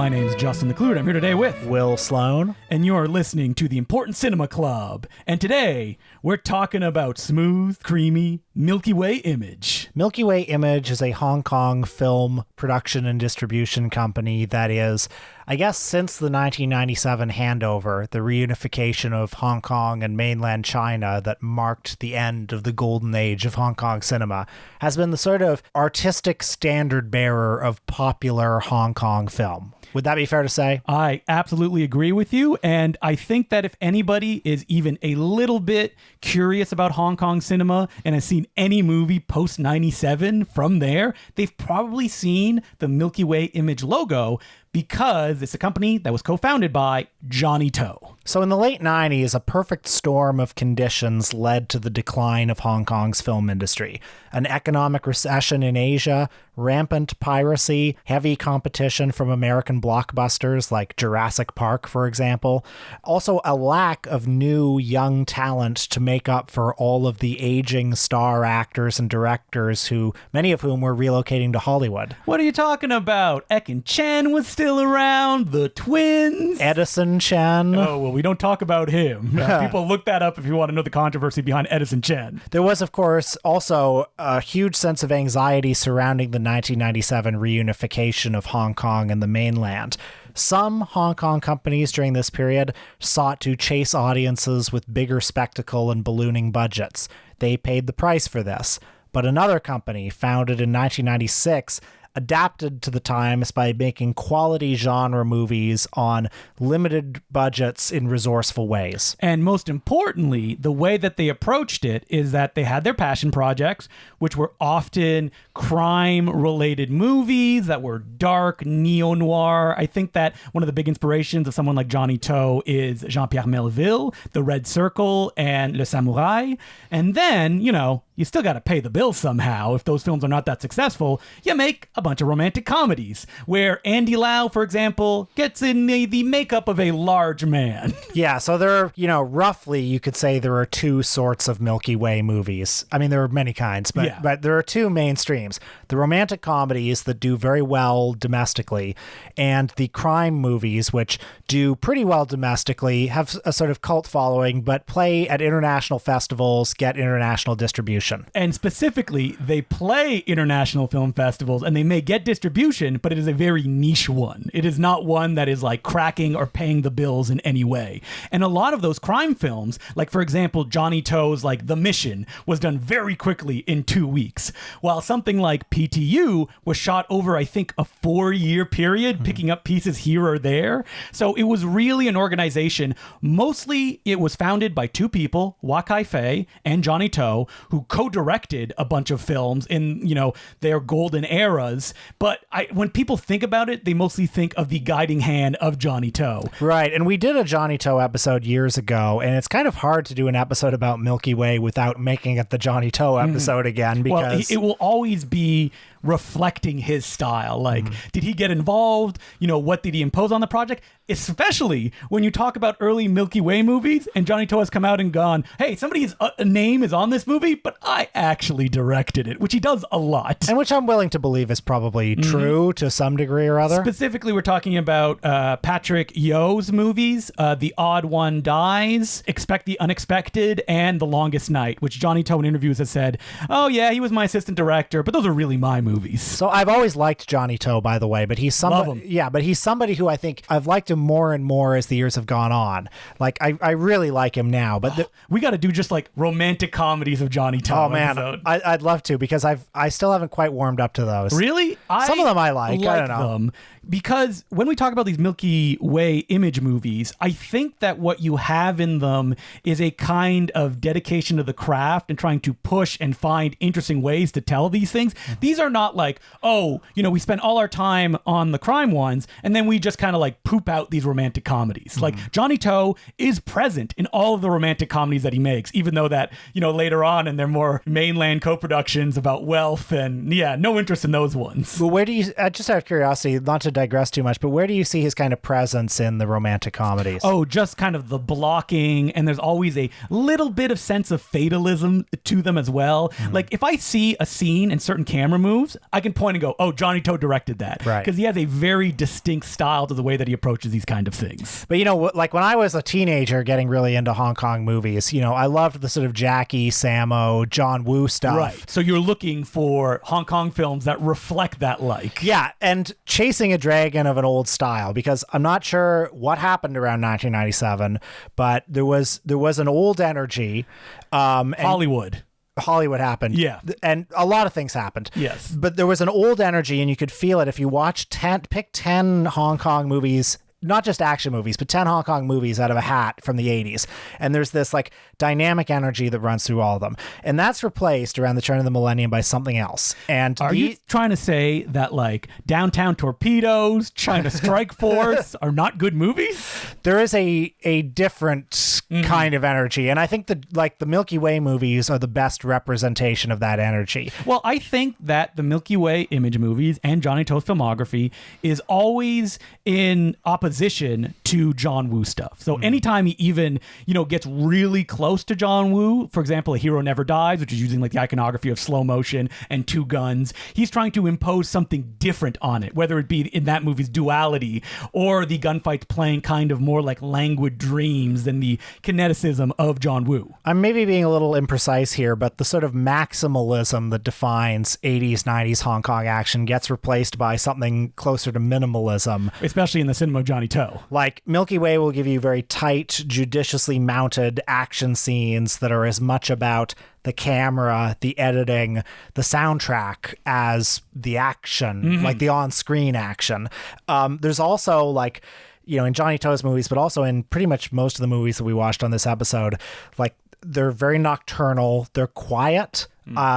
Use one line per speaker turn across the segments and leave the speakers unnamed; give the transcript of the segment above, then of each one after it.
My name's Justin the Clued. I'm here today with
Will Sloan.
And you're listening to the Important Cinema Club. And today, we're talking about smooth, creamy Milkyway Image.
Milkyway Image is a Hong Kong film production and distribution company that is, I guess, since the 1997 handover, the reunification of Hong Kong and mainland China that marked the end of the golden age of Hong Kong cinema, has been the sort of artistic standard bearer of popular Hong Kong film. Would that be fair to say?
I absolutely agree with you. And I think that if anybody is even a little bit curious about Hong Kong cinema and has seen any movie post 97 from there, they've probably seen the Milky Way Image logo because it's a company that was co-founded by Johnnie To.
So in the late 90s, a perfect storm of conditions led to the decline of Hong Kong's film industry. An economic recession in Asia, rampant piracy, heavy competition from American blockbusters like Jurassic Park, for example. Also a lack of new young talent to make up for all of the aging star actors and directors who, many of whom were relocating to Hollywood.
What are you talking about? Ekin Chen was still around, the twins.
Edison Chen.
Oh, well, we don't talk about him. People look that up if you want to know the controversy behind Edison Chen.
There was, of course, also a huge sense of anxiety surrounding the 1997 reunification of Hong Kong and the mainland. Some Hong Kong companies during this period sought to chase audiences with bigger spectacle and ballooning budgets. They paid the price for this. But another company, founded in 1996, adapted to the times by making quality genre movies on limited budgets in resourceful ways.
And most importantly, the way that they approached it is that they had their passion projects, which were often crime-related movies that were dark, neo-noir. I think that one of the big inspirations of someone like Johnnie To is Jean-Pierre Melville, The Red Circle, and Le Samouraï. And then, you still got to pay the bills somehow. If those films are not that successful, you make a bunch of romantic comedies where Andy Lau, for example, gets in the makeup of a large man.
Yeah, so there are, roughly you could say there are two sorts of Milky Way movies. I mean, there are many kinds, but there are two mainstreams. The romantic comedies that do very well domestically, and the crime movies, which do pretty well domestically, have a sort of cult following, but play at international festivals, get international distribution.
And specifically, they play international film festivals and they may get distribution, but it is a very niche one. It is not one that is like cracking or paying the bills in any way. And a lot of those crime films, like for example, Johnnie To's like The Mission was done very quickly in 2 weeks, while something like PTU was shot over, I think, a 4-year period, picking up pieces here or there. So it was really an organization. Mostly it was founded by two people, Ka-fai and Johnnie To, who co-directed a bunch of films in, their golden eras. But when people think about it, they mostly think of the guiding hand of Johnnie To.
Right. And we did a Johnnie To episode years ago, and it's kind of hard to do an episode about Milky Way without making it the Johnnie To episode again, because
it will always be reflecting his style. Like, did he get involved? What did he impose on the project? Especially when you talk about early Milky Way movies and Johnnie To has come out and gone, hey, somebody's name is on this movie, but I actually directed it, which he does a lot.
And which I'm willing to believe is probably true to some degree or other.
Specifically, we're talking about Patrick Yeo's movies, The Odd One Dies, Expect the Unexpected, and The Longest Night, which Johnnie To in interviews has said, oh yeah, he was my assistant director, but those are really my movies.
So I've always liked Johnnie To, by the way, but he's somebody, but he's somebody who I think I've liked him more and more as the years have gone on. Like I really like him now, but
we got to do just like romantic comedies of Johnnie To.
Oh man, I'd love to, because I still haven't quite warmed up to those.
Really?
Some of them I like. I don't know.
Them because when we talk about these Milky Way Image movies, I think that what you have in them is a kind of dedication to the craft and trying to push and find interesting ways to tell these things. These are not like, we spent all our time on the crime ones and then we just kind of like poop out about these romantic comedies. Like Johnnie To is present in all of the romantic comedies that he makes, even though that, later on in their more mainland co-productions about wealth and no interest in those ones.
Well, where do you, just out of curiosity, not to digress too much, but where do you see his kind of presence in the romantic comedies?
Oh, just kind of the blocking, and there's always a little bit of sense of fatalism to them as well. Like if I see a scene and certain camera moves, I can point and go, oh, Johnnie To directed that.
Right.
Because he has a very distinct style to the way that he approaches these kind of things.
But like when I was a teenager getting really into Hong Kong movies, I loved the sort of Jackie, Sammo, John Woo stuff.
Right. So you're looking for Hong Kong films that reflect that like.
Yeah, and chasing a dragon of an old style, because I'm not sure what happened around 1997, but there was an old energy. And
Hollywood happened.
Yeah. And a lot of things happened.
Yes.
But there was an old energy, and you could feel it if you watched pick 10 Hong Kong movies, not just action movies, but 10 Hong Kong movies out of a hat from the 80s. And there's this like dynamic energy that runs through all of them. And that's replaced around the turn of the millennium by something else. And
are you trying to say that like Downtown Torpedoes, China Strike Force are not good movies?
There is a different kind of energy. And I think that the Milky Way movies are the best representation of that energy.
Well, I think that the Milky Way image movies and Johnnie To's filmography is always in opposition to John Woo stuff. So anytime he even, gets really close to John Woo, for example, A Hero Never Dies, which is using like the iconography of slow motion and two guns, he's trying to impose something different on it, whether it be in that movie's duality or the gunfights playing kind of more like languid dreams than the kineticism of John Woo.
I'm maybe being a little imprecise here, but the sort of maximalism that defines 80s, 90s Hong Kong action gets replaced by something closer to minimalism.
Especially in the cinema of Johnnie To.
Like Milky Way will give you very tight, judiciously mounted action scenes that are as much about the camera, the editing, the soundtrack as the action, like the on-screen action. There's also like, in Johnnie To's movies, but also in pretty much most of the movies that we watched on this episode, like they're very nocturnal, they're quiet.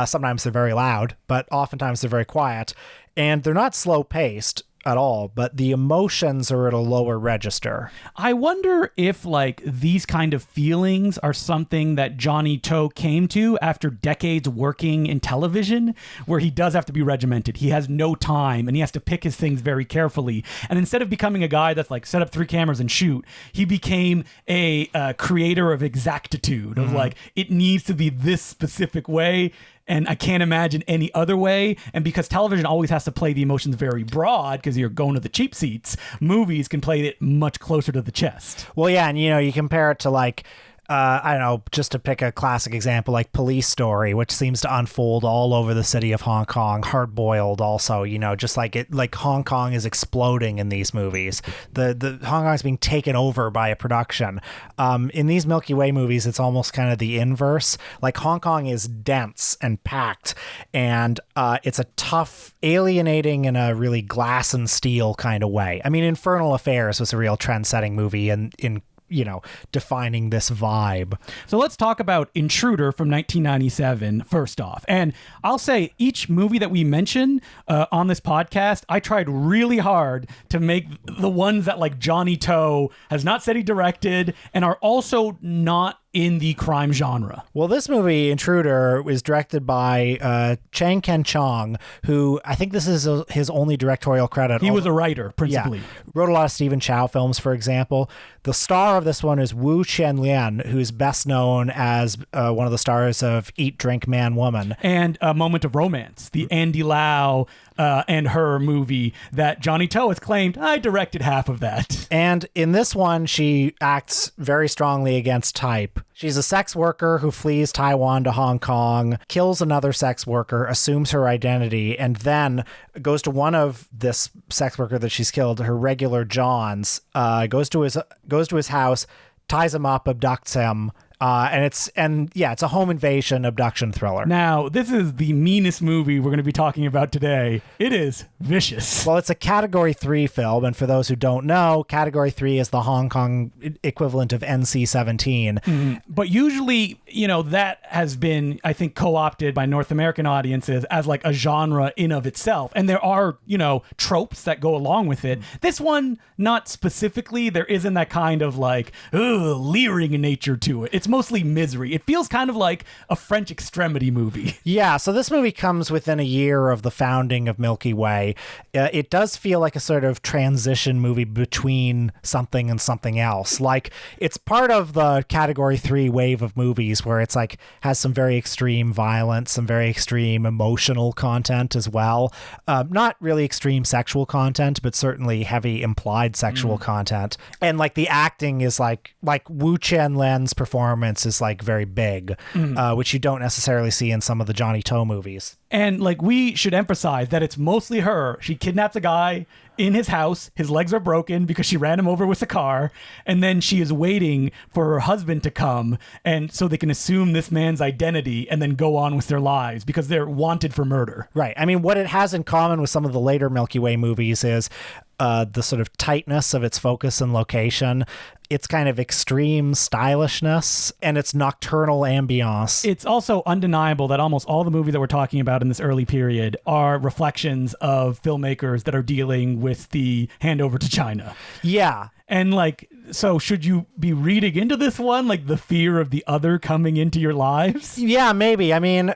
Sometimes they're very loud, but oftentimes they're very quiet. And they're not slow-paced at all, but the emotions are at a lower register.
I wonder if like these kind of feelings are something that Johnnie To came to after decades working in television, where he does have to be regimented. He has no time and he has to pick his things very carefully. And instead of becoming a guy that's like set up 3 cameras and shoot, he became a creator of exactitude of like, it needs to be this specific way. And I can't imagine any other way. And because television always has to play the emotions very broad because you're going to the cheap seats, movies can play it much closer to the chest.
Well, yeah, and you compare it to like, I don't know, just to pick a classic example, like Police Story, which seems to unfold all over the city of Hong Kong. Hard Boiled also, just like it, like Hong Kong is exploding in these movies. The Hong Kong is being taken over by a production. In these Milky Way movies, it's almost kind of the inverse. Like Hong Kong is dense and packed, and it's a tough, alienating in a really glass and steel kind of way. I mean, Infernal Affairs was a real trend-setting movie in defining this vibe.
So let's talk about Intruder from 1997 first off. And I'll say each movie that we mention on this podcast, I tried really hard to make the ones that like Johnnie To has not said he directed and are also not in the crime genre.
Well, this movie, Intruder, was directed by Chang Ken-chong, who I think this is his only directorial credit.
He was a writer, principally.
Yeah. Wrote a lot of Stephen Chow films, for example. The star of this one is Wu Qianlian, who's best known as one of the stars of Eat, Drink, Man, Woman.
And A Moment of Romance, the Andy Lau and her movie that Johnnie To has claimed, I directed half of that.
And in this one, she acts very strongly against type. She's a sex worker who flees Taiwan to Hong Kong, kills another sex worker, assumes her identity, and then goes to one of this sex worker that she's killed, her regular John's, goes to his house, ties him up, abducts him, It's a home invasion abduction thriller.
Now, this is the meanest movie we're going to be talking about today. It is vicious.
Well, it's a Category 3 film, and for those who don't know, Category 3 is the Hong Kong equivalent of NC-17.
Mm-hmm. But usually, that has been, I think, co-opted by North American audiences as like a genre in of itself. And there are, tropes that go along with it. This one, not specifically. There isn't that kind of like, leering nature to it. It's mostly misery. It feels kind of like a French Extremity movie.
Yeah, so this movie comes within a year of the founding of Milky Way. It does feel like a sort of transition movie between something and something else. Like, it's part of the Category 3 wave of movies where it's like has some very extreme violence, some very extreme emotional content as well. Not really extreme sexual content, but certainly heavy implied sexual content. And like the acting is like Wu Chen Len's performance is like very big, which you don't necessarily see in some of the Johnnie To movies.
And like, we should emphasize that it's mostly her. She kidnaps a guy in his house. His legs are broken because she ran him over with a car. And then she is waiting for her husband to come, and so they can assume this man's identity and then go on with their lives because they're wanted for murder.
Right. I mean, what it has in common with some of the later Milky Way movies is the sort of tightness of its focus and location, its kind of extreme stylishness, and its nocturnal ambiance.
It's also undeniable that almost all the movies that we're talking about in this early period are reflections of filmmakers that are dealing with the handover to China.
Yeah.
And like, so should you be reading into this one, like the fear of the other coming into your lives?
Yeah, maybe. I mean,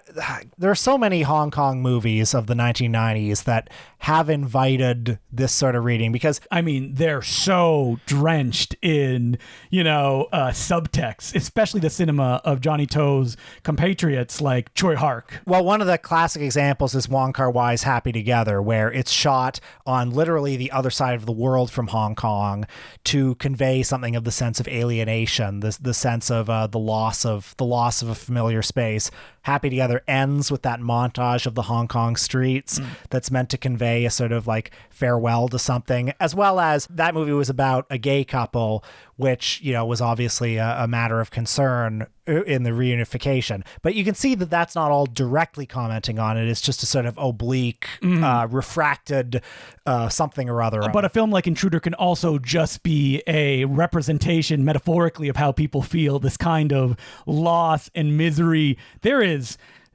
there are so many Hong Kong movies of the 1990s that have invited this sort of reading because,
I mean, they're so drenched in, subtext, especially the cinema of Johnnie To's compatriots like Choi Hark.
Well, one of the classic examples is Wong Kar-wai's Happy Together, where it's shot on literally the other side of the world from Hong Kong to convey something of the sense of alienation, the sense of the loss of a familiar space. Happy Together ends with that montage of the Hong Kong streets that's meant to convey a sort of like farewell to something, as well as that movie was about a gay couple, which, was obviously a matter of concern in the reunification. But you can see that that's not all directly commenting on it. It's just a sort of oblique, refracted something or other.
But a film like Intruder can also just be a representation metaphorically of how people feel this kind of loss and misery. There is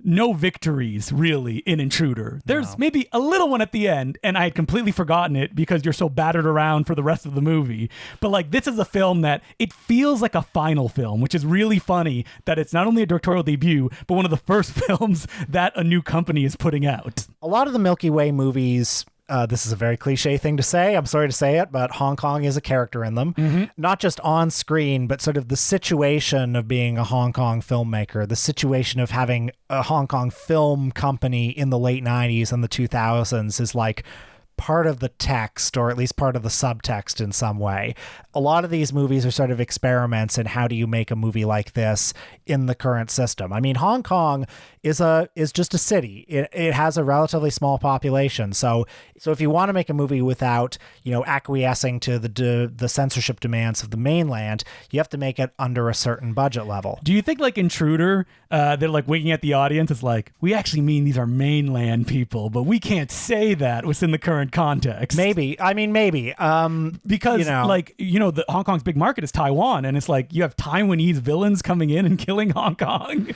no victories really in Intruder. There's maybe a little one at the end, and I had completely forgotten it because you're so battered around for the rest of the movie. But like, this is a film that it feels like a final film, which is really funny that it's not only a directorial debut, but one of the first films that a new company is putting out.
A lot of the Milky Way movies, this is a very cliche thing to say, I'm sorry to say it, but Hong Kong is a character in them. Not just on screen, but sort of the situation of being a Hong Kong filmmaker, the situation of having a Hong Kong film company in the late 90s and the 2000s is like part of the text, or at least part of the subtext in some way. A lot of these movies are sort of experiments in how do you make a movie like this in the current system. I mean, Hong Kong is just a city. It has a relatively small population. So if you want to make a movie without, acquiescing to the censorship demands of the mainland, you have to make it under a certain budget level.
Do you think like Intruder, they're like winking at the audience? It's like, we actually mean these are mainland people, but we can't say that within the current context.
Maybe. I mean, maybe.
Because the Hong Kong's big market is Taiwan, and it's like you have Taiwanese villains coming in and killing Hong Kong.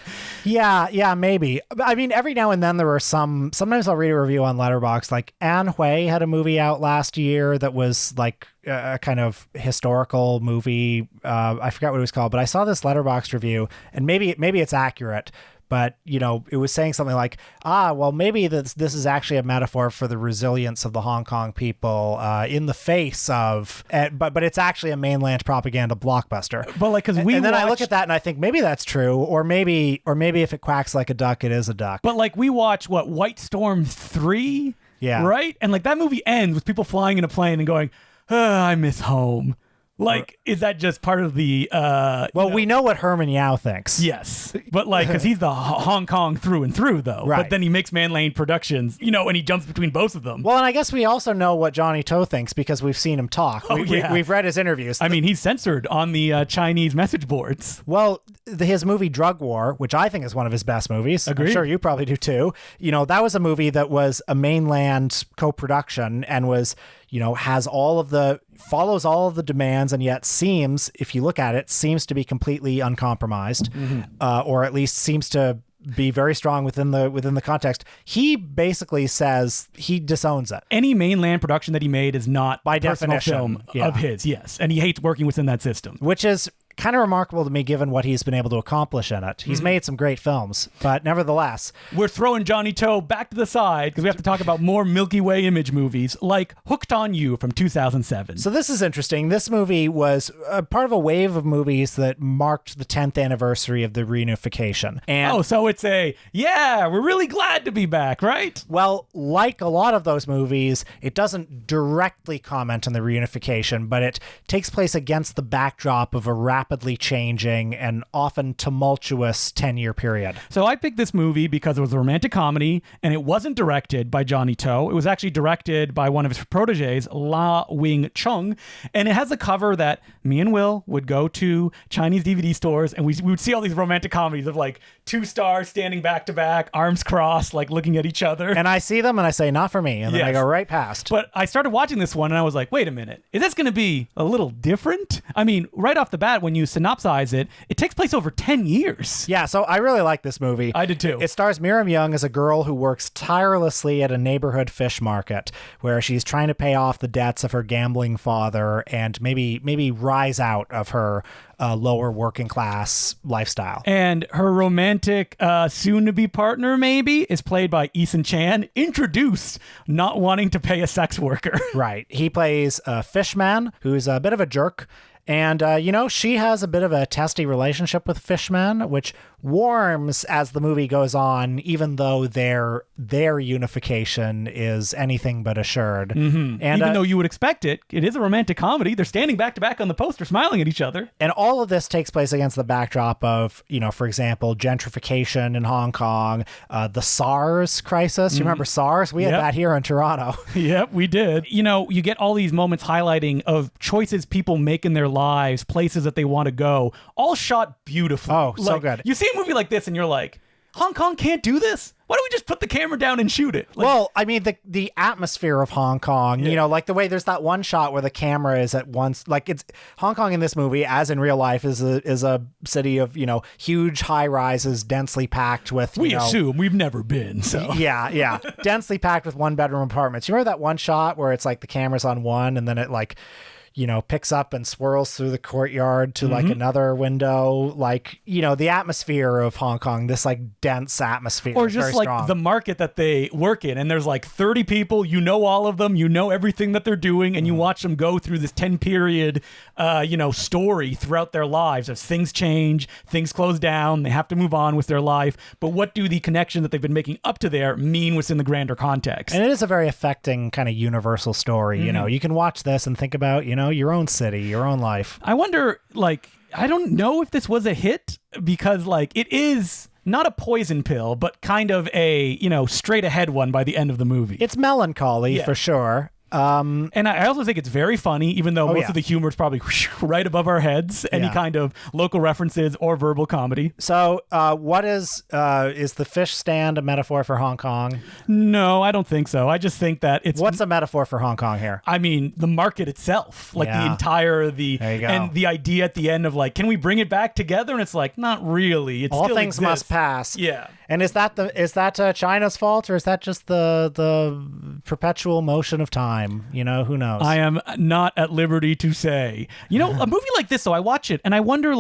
Yeah, maybe. I mean, every now and then there are sometimes I'll read a review on Letterboxd, like Anne Hui had a movie out last year that was like a kind of historical movie. I forgot what it was called, but I saw this Letterboxd review, and maybe it's accurate. But, it was saying something like, well, maybe this is actually a metaphor for the resilience of the Hong Kong people in the face of, but it's actually a mainland propaganda blockbuster.
But like, because
I look at that and I think maybe that's true, or maybe if it quacks like a duck, it is a duck.
But like, we watch White Storm 3?
Yeah.
Right? And like, that movie ends with people flying in a plane and going, I miss home. Like, is that just part of the...
well, we know what Herman Yao thinks.
Yes. But like, because he's the Hong Kong through and through, though.
Right.
But then he makes Man Lane Productions, and he jumps between both of them.
Well, and I guess we also know what Johnnie To thinks because we've seen him talk. We've read his interviews.
I mean, he's censored on the Chinese message boards.
Well, his movie Drug War, which I think is one of his best movies.
Agreed.
I'm sure you probably do too. That was a movie that was a mainland co-production and was, follows all of the demands and yet seems, if you look at it, seems to be completely uncompromised, or at least seems to be very strong within the context. He basically says he disowns it.
Any mainland production that he made is not
by
personal
definition
film of his, yes. And he hates working within that system.
Which is kind of remarkable to me given what he's been able to accomplish in it. He's made some great films, but nevertheless.
We're throwing Johnnie To back to the side because we have to talk about more Milky Way image movies like Hooked on You from 2007.
So this is interesting. This movie was part of a wave of movies that marked the 10th anniversary of the reunification. And
so it's we're really glad to be back, right?
Well, like a lot of those movies, it doesn't directly comment on the reunification, but it takes place against the backdrop of a rapidly changing and often tumultuous 10-year period.
So I picked this movie because it was a romantic comedy, and it wasn't directed by Johnnie To. It was actually directed by one of his proteges, La Wing Chung, and it has a cover that me and Will would go to Chinese DVD stores, and we would see all these romantic comedies of like two stars standing back to back, arms crossed, like looking at each other.
And I see them and I say, not for me. And then I go right past.
But I started watching this one and I was like, wait a minute, is this going to be a little different? I mean, right off the bat, when you synopsize it, it takes place over 10 years.
Yeah, so I really like this movie.
I did too.
It stars Miriam Young as a girl who works tirelessly at a neighborhood fish market where she's trying to pay off the debts of her gambling father and maybe rise out of her lower working class lifestyle.
And her romantic soon-to-be partner, maybe, is played by Eason Chan, introduced not wanting to pay a sex worker.
Right. He plays a fishman who's a bit of a jerk. And, she has a bit of a testy relationship with Fishman, which warms as the movie goes on, even though their unification is anything but assured.
Mm-hmm. And even though you would expect it, it is a romantic comedy. They're standing back to back on the poster, smiling at each other.
And all of this takes place against the backdrop of, for example, gentrification in Hong Kong, the SARS crisis. You remember SARS? We had that here in Toronto.
Yep, we did. You get all these moments highlighting of choices people make in their lives, places that they want to go, all shot beautifully.
Oh, so good.
You see a movie like this and you're like, Hong Kong can't do this? Why don't we just put the camera down and shoot it?
Well, I mean, the atmosphere of Hong Kong, like the way there's that one shot where the camera is at once, like it's Hong Kong in this movie, as in real life, is a city of, huge high rises, densely packed with,
we assume we've never been, so.
Yeah. Densely packed with one bedroom apartments. You remember that one shot where it's like the camera's on one and then it like, picks up and swirls through the courtyard to like another window, like, the atmosphere of Hong Kong, this like dense atmosphere.
Or just like
strong.
The market that they work in. And there's like 30 people, all of them, everything that they're doing. And you watch them go through this 10 period, story throughout their lives as things change, things close down, they have to move on with their life. But what do the connections that they've been making up to there mean within the grander context?
And it is a very affecting kind of universal story. You can watch this and think about, your own city, your own life.
I wonder, I don't know if this was a hit because, it is not a poison pill, but kind of a, straight ahead one by the end of the movie.
It's melancholy for sure.
And I also think it's very funny, even though most of the humor is probably right above our heads, any kind of local references or verbal comedy.
So what is the fish stand a metaphor for Hong Kong?
No, I don't think so. I just think that it's...
What's a metaphor for Hong Kong here?
I mean, the market itself, the entire, there you go. And the idea at the end of can we bring it back together? And it's like, not really. It
all
still
things
exists.
must pass.
Yeah.
And is that China's fault, or is that just the perpetual motion of time? Who knows?
I am not at liberty to say. A movie like this, though, I watch it and I wonder,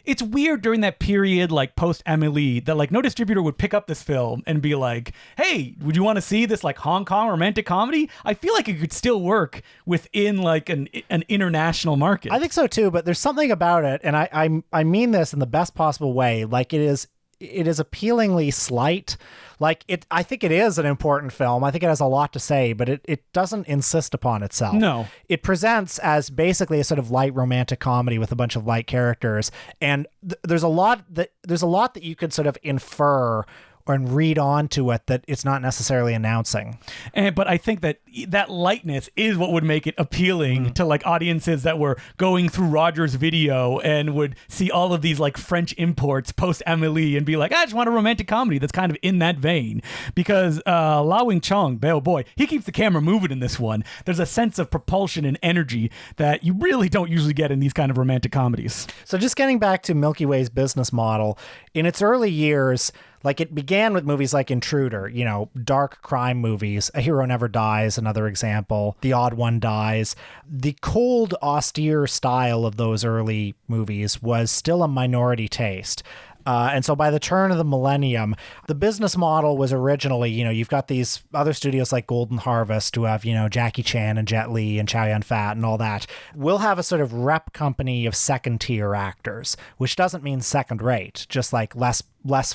it's weird during that period, post Amélie, that no distributor would pick up this film and be like, hey, would you want to see this Hong Kong romantic comedy? I feel like it could still work within an international market.
I think so too, but there's something about it, and I mean this in the best possible way. it is appealingly slight. Like I think it is an important film. I think it has a lot to say, but it doesn't insist upon itself.
No.
It presents as basically a sort of light romantic comedy with a bunch of light characters. And there's a lot that you could sort of infer and read onto it that it's not necessarily announcing.
But I think that lightness is what would make it appealing to like audiences that were going through Roger's video and would see all of these like French imports post Amélie and be like, I just want a romantic comedy that's kind of in that vein. Because La Wing Chong, oh boy, he keeps the camera moving in this one. There's a sense of propulsion and energy that you really don't usually get in these kind of romantic comedies.
So just getting back to Milky Way's business model, in its early years, like it began with movies like Intruder, dark crime movies. A Hero Never Dies, another example. The Odd One Dies. The cold, austere style of those early movies was still a minority taste. And so by the turn of the millennium, the business model was originally, you've got these other studios like Golden Harvest who have, Jackie Chan and Jet Li and Chow Yun-fat and all that. We'll have a sort of rep company of second tier actors, which doesn't mean second rate, just like less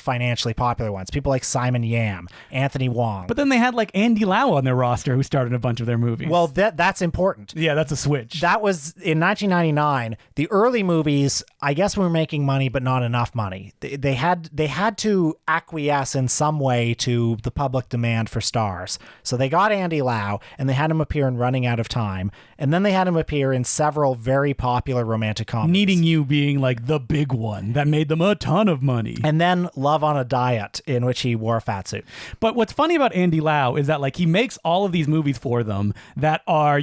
financially popular ones. People like Simon Yam, Anthony Wong.
But then they had like Andy Lau on their roster who starred in a bunch of their movies.
Well, that's important.
Yeah, that's a switch.
That was in 1999. The early movies, I guess, were making money, but not enough money. They had to acquiesce in some way to the public demand for stars. So they got Andy Lau, and they had him appear in Running Out of Time, and then they had him appear in several very popular romantic comedies.
Needing You being like the big one that made them a ton of money.
And then Love on a Diet, in which he wore a fat suit.
But what's funny about Andy Lau is that like he makes all of these movies for them that are,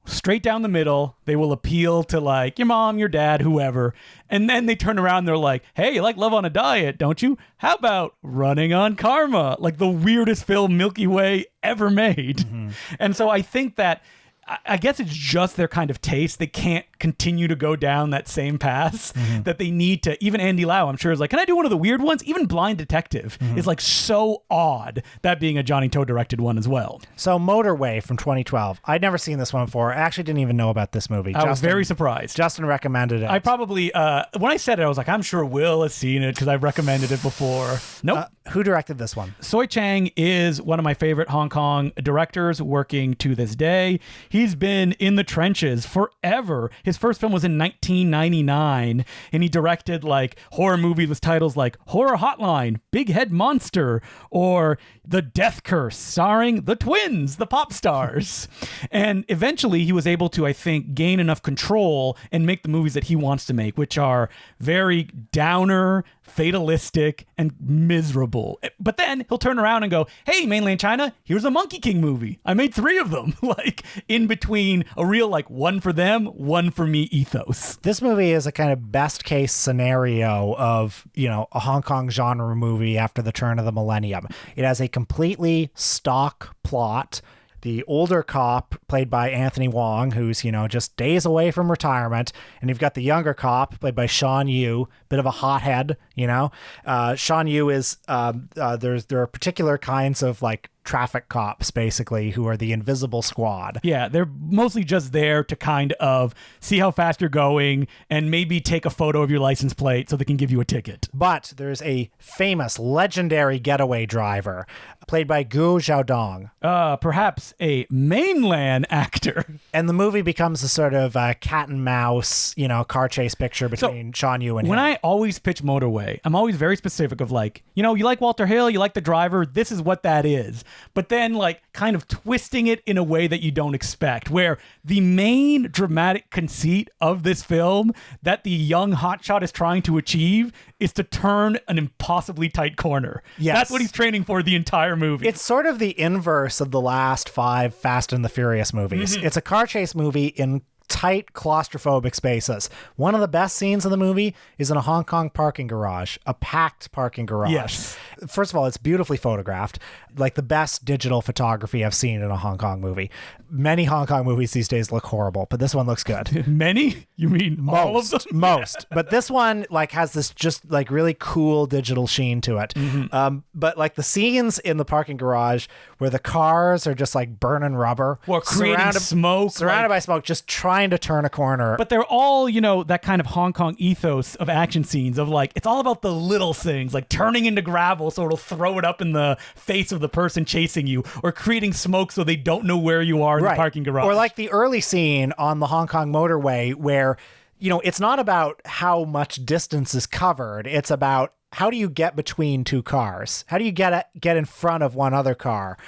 straight down the middle. They will appeal to like your mom, your dad, whoever. And then they turn around and they're like, hey, you like Love on a Diet, don't you? How about Running on Karma? Like the weirdest film Milky Way ever made. Mm-hmm. And so I think that I guess it's just their kind of taste. They can't continue to go down that same path that they need to. Even Andy Lau, I'm sure, is like, can I do one of the weird ones? Even Blind Detective is like so odd, that being a Johnny To directed one as well.
So Motorway from 2012. I'd never seen this one before. I actually didn't even know about this movie.
I was very surprised.
Justin recommended it.
I probably, when I said it, I was like, I'm sure Will has seen it because I've recommended it before. Nope.
Who directed this one?
Soy Chang is one of my favorite Hong Kong directors working to this day. He's been in the trenches forever. His first film was in 1999, and he directed like horror movies with titles like Horror Hotline, Big Head Monster, or The Death Curse, starring the twins, the pop stars. And eventually he was able to, I think, gain enough control and make the movies that he wants to make, which are very downer, fatalistic, and miserable. But then he'll turn around and go, hey, mainland China, here's a Monkey King movie. I made 3 of them, like in between a real like one for them, one for me ethos.
This movie is a kind of best case scenario of, a Hong Kong genre movie after the turn of the millennium. It has a completely stock plot. The older cop, played by Anthony Wong, who's, just days away from retirement. And you've got the younger cop, played by Sean Yu, bit of a hothead, Sean Yu is, there are particular kinds of, like, traffic cops, basically, who are the invisible squad.
Yeah, they're mostly just there to kind of see how fast you're going and maybe take a photo of your license plate so they can give you a ticket.
But there's a famous, legendary getaway driver, played by Guo Zhaodong.
Perhaps a mainland actor.
And the movie becomes a sort of cat and mouse, car chase picture between Sean Yu and him.
When I always pitch Motorway, I'm always very specific of like, you like Walter Hill, you like the driver, this is what that is. But then like kind of twisting it in a way that you don't expect, where the main dramatic conceit of this film that the young hotshot is trying to achieve is to turn an impossibly tight corner.
Yes.
That's what he's training for the entire movie.
It's sort of the inverse of the last 5 Fast and the Furious movies. It's a car chase movie in tight claustrophobic spaces. One of the best scenes in the movie is in a Hong Kong parking garage, a packed parking garage.
Yes.
First of all, it's beautifully photographed, like the best digital photography I've seen in a Hong Kong movie. Many Hong Kong movies these days look horrible, but this one looks good.
Many? You mean
most,
all of them?
Most. But this one like has this just like really cool digital sheen to it. But like the scenes in the parking garage where the cars are just like burning rubber,
or creating smoke,
surrounded by smoke, just trying trying to turn a corner.
But they're all, that kind of Hong Kong ethos of action scenes of like, it's all about the little things, like turning into gravel so it'll throw it up in the face of the person chasing you, or creating smoke so they don't know where you are in the parking garage.
Or like the early scene on the Hong Kong motorway where, it's not about how much distance is covered. It's about how do you get between two cars? How do you get in front of one other car?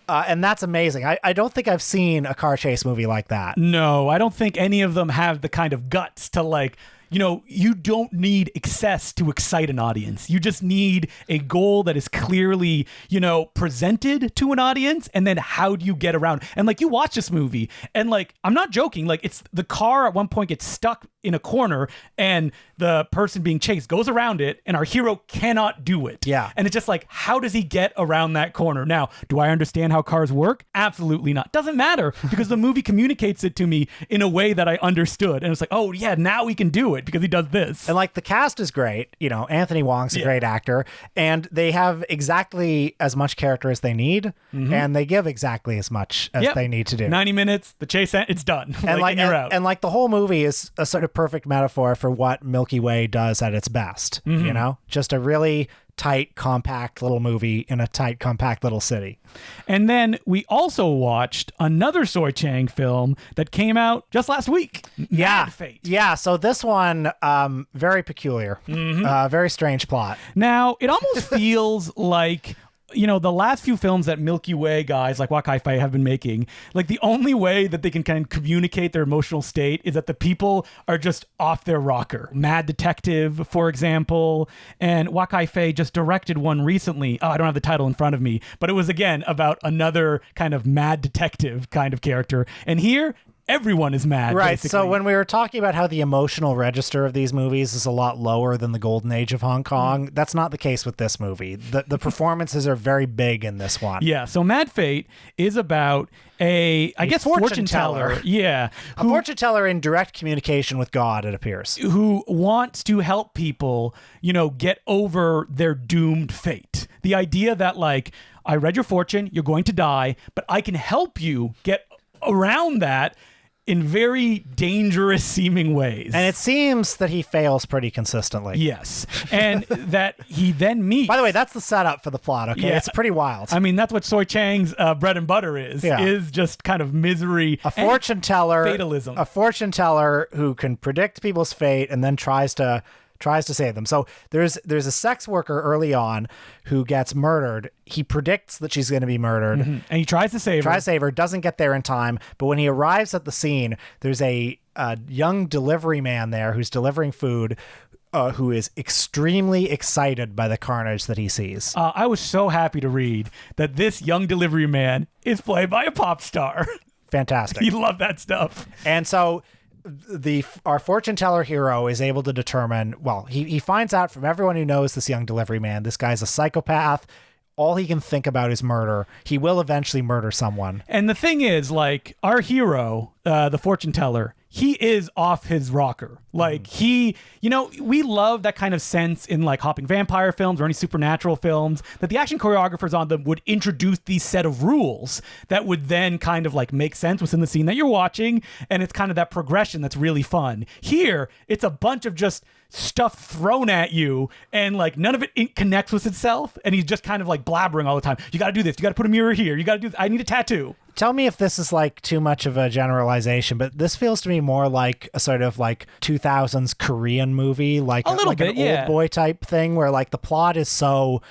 And that's amazing. I don't think I've seen a car chase movie like that.
No, I don't think any of them have the kind of guts to like, you don't need excess to excite an audience. You just need a goal that is clearly, presented to an audience. And then how do you get around? And like, you watch this movie and like, I'm not joking. Like, it's the car at one point gets stuck in a corner and the person being chased goes around it and our hero cannot do it.
Yeah.
And it's just like, how does he get around that corner? Now, do I understand how cars work? Absolutely not. Doesn't matter, because the movie communicates it to me in a way that I understood. And it's like, oh yeah, now we can do it because he does this.
And like, the cast is great. Anthony Wong's a great actor, and they have exactly as much character as they need, and they give exactly as much as they need to do.
90 minutes, the chase, it's done.
And
and you're out.
And like, the whole movie is a sort of perfect metaphor for what Milky Way does at its best. Just a really tight, compact little movie in a tight, compact little city.
And then we also watched another Soy Chang film that came out just last week. Mad Fate.
Yeah, so this one, very peculiar. Very strange plot.
Now, it almost feels like, the last few films that Milky Way guys like Ka-fai have been making, like the only way that they can kind of communicate their emotional state is that the people are just off their rocker. Mad Detective, for example, and Ka-fai just directed one recently. Oh, I don't have the title in front of me, but it was again about another kind of mad detective kind of character. And here, everyone is mad.
Right.
Basically.
So when we were talking about how the emotional register of these movies is a lot lower than the golden age of Hong Kong, that's not the case with this movie. The performances are very big in this one.
Yeah. So Mad Fate is about I guess fortune teller. Yeah.
A fortune teller in direct communication with God, it appears.
Who wants to help people, get over their doomed fate. The idea that like, I read your fortune, you're going to die, but I can help you get around that in very dangerous seeming ways.
And it seems that he fails pretty consistently.
Yes. And that he then meets...
By the way, that's the setup for the plot, okay? Yeah. It's pretty wild.
I mean, that's what Soy Chang's bread and butter is just kind of misery.
A fortune teller.
Fatalism.
A fortune teller who can predict people's fate and then tries to save them. So there's a sex worker early on who gets murdered. He predicts that she's going to be murdered.
And he tries to save her.
Doesn't get there in time. But when he arrives at the scene, there's a young delivery man there who's delivering food, who is extremely excited by the carnage that he sees.
I was so happy to read that this young delivery man is played by a pop star.
Fantastic.
You love that stuff.
And so our fortune teller hero is able to determine, well, he finds out from everyone who knows this young delivery man, this guy's a psychopath. All he can think about is murder. He will eventually murder someone.
And the thing is, like, our hero, the fortune teller, he is off his rocker. Like, he, we love that kind of sense in like hopping vampire films or any supernatural films, that the action choreographers on them would introduce these set of rules that would then kind of like make sense within the scene that you're watching. And it's kind of that progression that's really fun. Here, it's a bunch of just stuff thrown at you and like none of it connects with itself. And he's just kind of like blabbering all the time. You got to do this. You got to put a mirror here. You got to do this. I need a tattoo.
Tell me if this is like too much of a generalization, but this feels to me more like a sort of like 2000s Korean movie, like
a little
like
bit,
an old boy type thing where like the plot is so,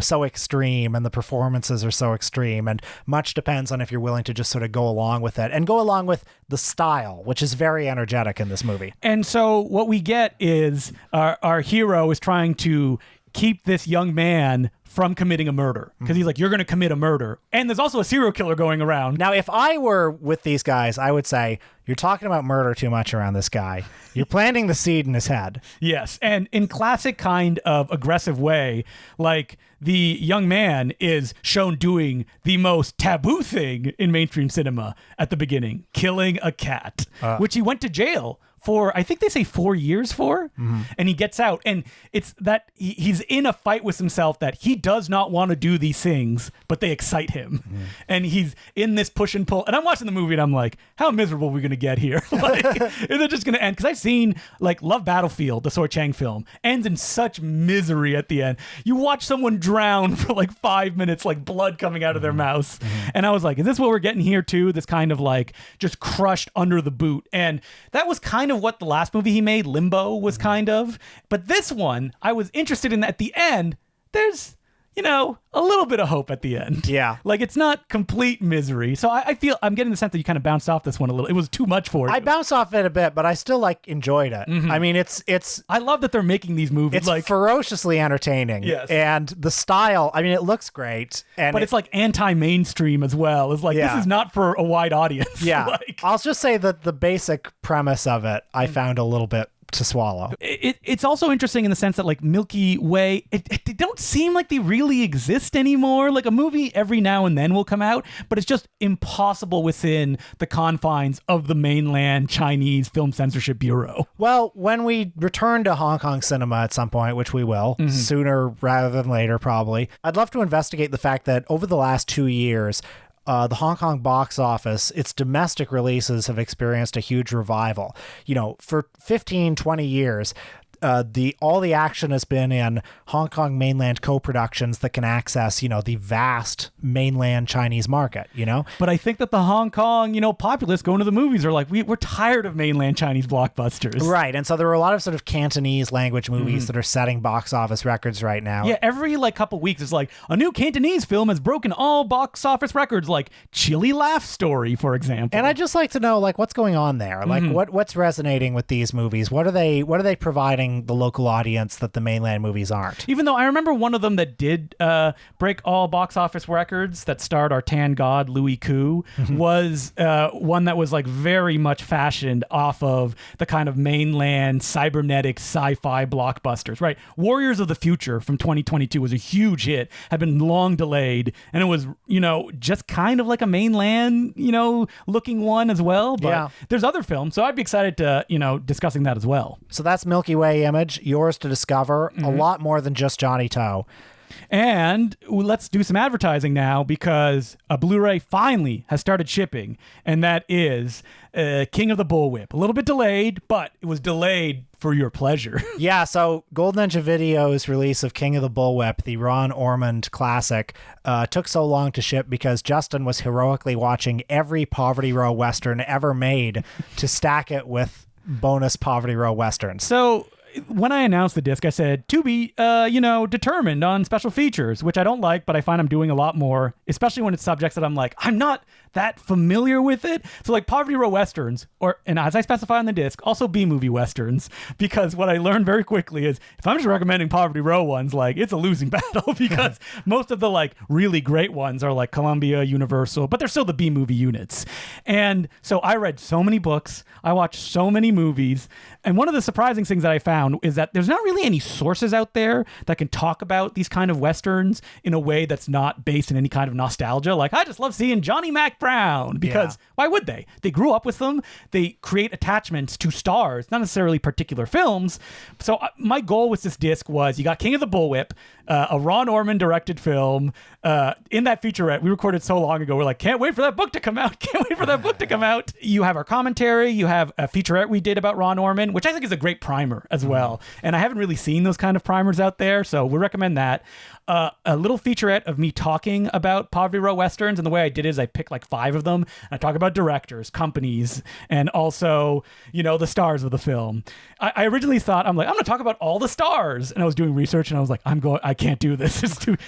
so extreme and the performances are so extreme, and much depends on if you're willing to just sort of go along with it and go along with the style, which is very energetic in this movie.
And so what we get is our hero is trying to keep this young man from committing a murder, because he's like, you're going to commit a murder. And there's also a serial killer going around.
Now, if I were with these guys, I would say, you're talking about murder too much around this guy. You're planting the seed in his head.
Yes. And in classic kind of aggressive way, like the young man is shown doing the most taboo thing in mainstream cinema at the beginning, killing a cat, which he went to jail for, I think they say 4 years for, and he gets out, and it's that he's in a fight with himself that he does not want to do these things, but they excite him, and he's in this push and pull. And I'm watching the movie, and I'm like, how miserable are we gonna get here? Like, is it just gonna end? Because I've seen like Love Battlefield, the Soi Chang film, ends in such misery at the end. You watch someone drown for like 5 minutes, like blood coming out of their mouths, and I was like, is this what we're getting here too? This kind of like just crushed under the boot. And that was kind of what the last movie he made, Limbo, was kind of. But this one, I was interested in. At the end, there's, you know, a little bit of hope at the end.
Yeah.
Like, it's not complete misery. So I feel, I'm getting the sense that you kind of bounced off this one a little. It was too much for you.
I bounced off it a bit, but I still like enjoyed it. I mean, it's
I love that they're making these movies.
it's
like
ferociously entertaining.
Yes.
And the style, I mean, it looks great. And
but it's like anti-mainstream as well. It's like, this is not for a wide audience.
yeah.
Like,
I'll just say that the basic premise of it, I found a little bit to swallow.
it's also interesting in the sense that like Milky Way, they don't seem like they really exist anymore. Like a movie every now and then will come out, but it's just impossible within the confines of the mainland Chinese Film Censorship Bureau.
Well, when we return to Hong Kong cinema at some point, which we will, sooner rather than later probably, I'd love to investigate the fact that over the last 2 years, the Hong Kong box office, its domestic releases have experienced a huge revival. You know, for 15, 20 years, all the action has been in Hong Kong mainland co-productions that can access, you know, the vast mainland Chinese market, you know?
But I think that the Hong Kong, you know, populists going to the movies are like, we're tired of mainland Chinese blockbusters.
Right. And so there are a lot of sort of Cantonese language movies that are setting box office records right now.
Yeah, every like couple weeks it's like a new Cantonese film has broken all box office records, like Chili Laugh Story, for example.
And I'd just like to know, like, what's going on there? Like, what's resonating with these movies? What are they providing the local audience that the mainland movies aren't?
Even though I remember one of them that did break all box office records that starred our tan god Louis Koo was one that was like very much fashioned off of the kind of mainland cybernetic sci-fi blockbusters, right? Warriors of the Future from 2022 was a huge hit, had been long delayed, and it was, you know, just kind of like a mainland, you know, looking one as well. But there's other films, so I'd be excited to, you know, discussing that as well.
So that's Milky Way Image, yours to discover. A lot more than just Johnny Toe.
And let's do some advertising now, because a Blu-ray finally has started shipping, and that is King of the Bullwhip. A little bit delayed, but it was delayed for your pleasure.
Yeah, so Golden Ninja Video's release of King of the Bullwhip, the Ron Ormond classic, took so long to ship because Justin was heroically watching every Poverty Row Western ever made to stack it with bonus Poverty Row Westerns.
So when I announced the disc, I said, to be, you know, determined on special features, which I don't like, but I find I'm doing a lot more, especially when it's subjects that I'm like, I'm not that familiar with it. So like Poverty Row Westerns, and as I specify on the disc, also B-movie Westerns, because what I learned very quickly is if I'm just recommending Poverty Row ones, like it's a losing battle, because most of the like really great ones are like Columbia, Universal, but they're still the B-movie units. And so I read so many books, I watched so many movies, and one of the surprising things that I found is that there's not really any sources out there that can talk about these kind of Westerns in a way that's not based in any kind of nostalgia. Like, I just love seeing Johnny Mac Brown, because why would they? They grew up with them. They create attachments to stars, not necessarily particular films. So my goal with this disc was, you got King of the Bullwhip, a Ron Ormond directed film. In that featurette, we recorded so long ago, we're like, can't wait for that book to come out. Can't wait for that book to come out. You have our commentary. You have a featurette we did about Ron Ormond, which I think is a great primer as well. And I haven't really seen those kind of primers out there, so we recommend that. A little featurette of me talking about Poverty Row Westerns, and the way I did is I picked like 5 of them. And I talk about directors, companies, and also, you know, the stars of the film. I originally thought, I'm going to talk about all the stars, and I was doing research, and I was like, I can't do this.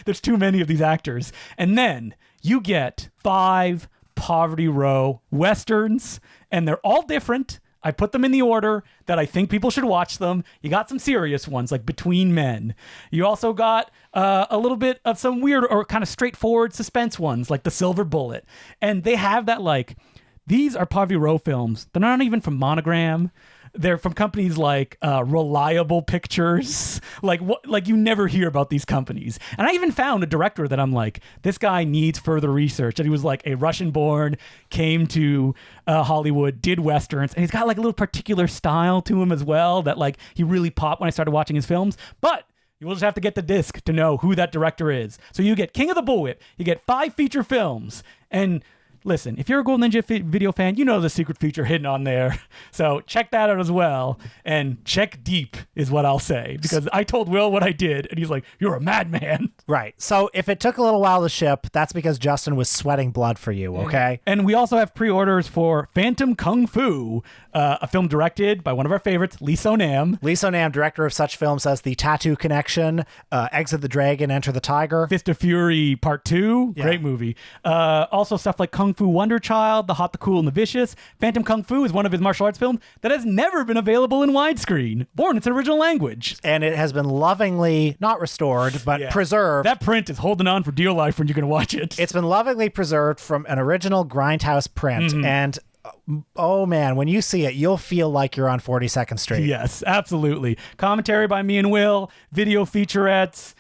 There's too many of these actors. And then you get 5 Poverty Row Westerns, and they're all different. I put them in the order that I think people should watch them. You got some serious ones like Between Men. You also got a little bit of some weird or kind of straightforward suspense ones like The Silver Bullet. And they have that, like, these are Poverty Row films. They're not even from Monogram. They're from companies like Reliable Pictures. Like you never hear about these companies. And I even found a director that I'm like, this guy needs further research. And he was like a Russian-born, came to Hollywood, did westerns, and he's got like a little particular style to him as well that like he really popped when I started watching his films. But you will just have to get the disc to know who that director is. So you get King of the Bullwhip, you get 5 feature films, and listen, if you're a Golden Ninja video fan, you know the secret feature hidden on there. So check that out as well. And check deep is what I'll say. Because I told Will what I did, and he's like, you're a madman.
Right. So if it took a little while to ship, that's because Justin was sweating blood for you, okay?
And we also have pre-orders for Phantom Kung Fu, a film directed by one of our favorites, Lee So-nam.
Lee So-nam, director of such films as The Tattoo Connection, Exit the Dragon, Enter the Tiger.
Fist of Fury Part 2. Yeah. Great movie. Also stuff like Kung Fu Wonder Child, The Hot, the Cool, and the Vicious. Phantom Kung Fu is one of his martial arts films that has never been available in widescreen, born its original language.
And it has been lovingly, not restored, but preserved.
That print is holding on for dear life when you're going to watch it.
It's been lovingly preserved from an original Grindhouse print. And oh man, when you see it, you'll feel like you're on 42nd Street.
Yes, absolutely. Commentary by me and Will, video featurettes,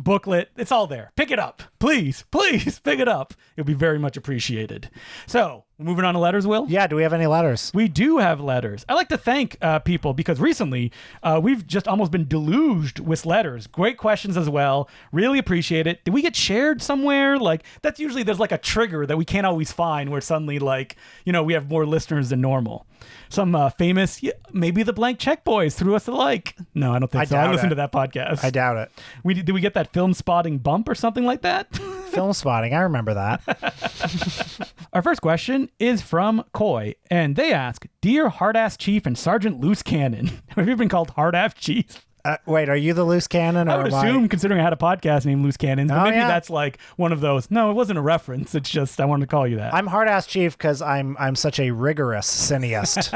booklet. It's all there. Pick it up. Please pick it up. It'll be very much appreciated. So, moving on to letters, Will?
Yeah, do we have any letters?
We do have letters. I like to thank people because recently we've just almost been deluged with letters. Great questions as well. Really appreciate it. Did we get shared somewhere? Like, that's usually, there's like a trigger that we can't always find where suddenly like, you know, we have more listeners than normal. Some famous, maybe the Blank Check Boys threw us a like. No, I don't think so. I listened to that podcast.
I doubt it.
Did we get that film spotting bump or something like that?
Film spotting. I remember that.
Our first question is from Coy, and they ask, Dear Hard-Ass Chief and Sergeant Loose Cannon. Have you been called Hard-Ass Chief?
Wait, are you the Loose Cannon?
I would assume, considering I had a podcast named Loose Cannons, but maybe that's like one of those. No, it wasn't a reference. It's just I wanted to call you that.
I'm Hard-Ass Chief because I'm such a rigorous cineast.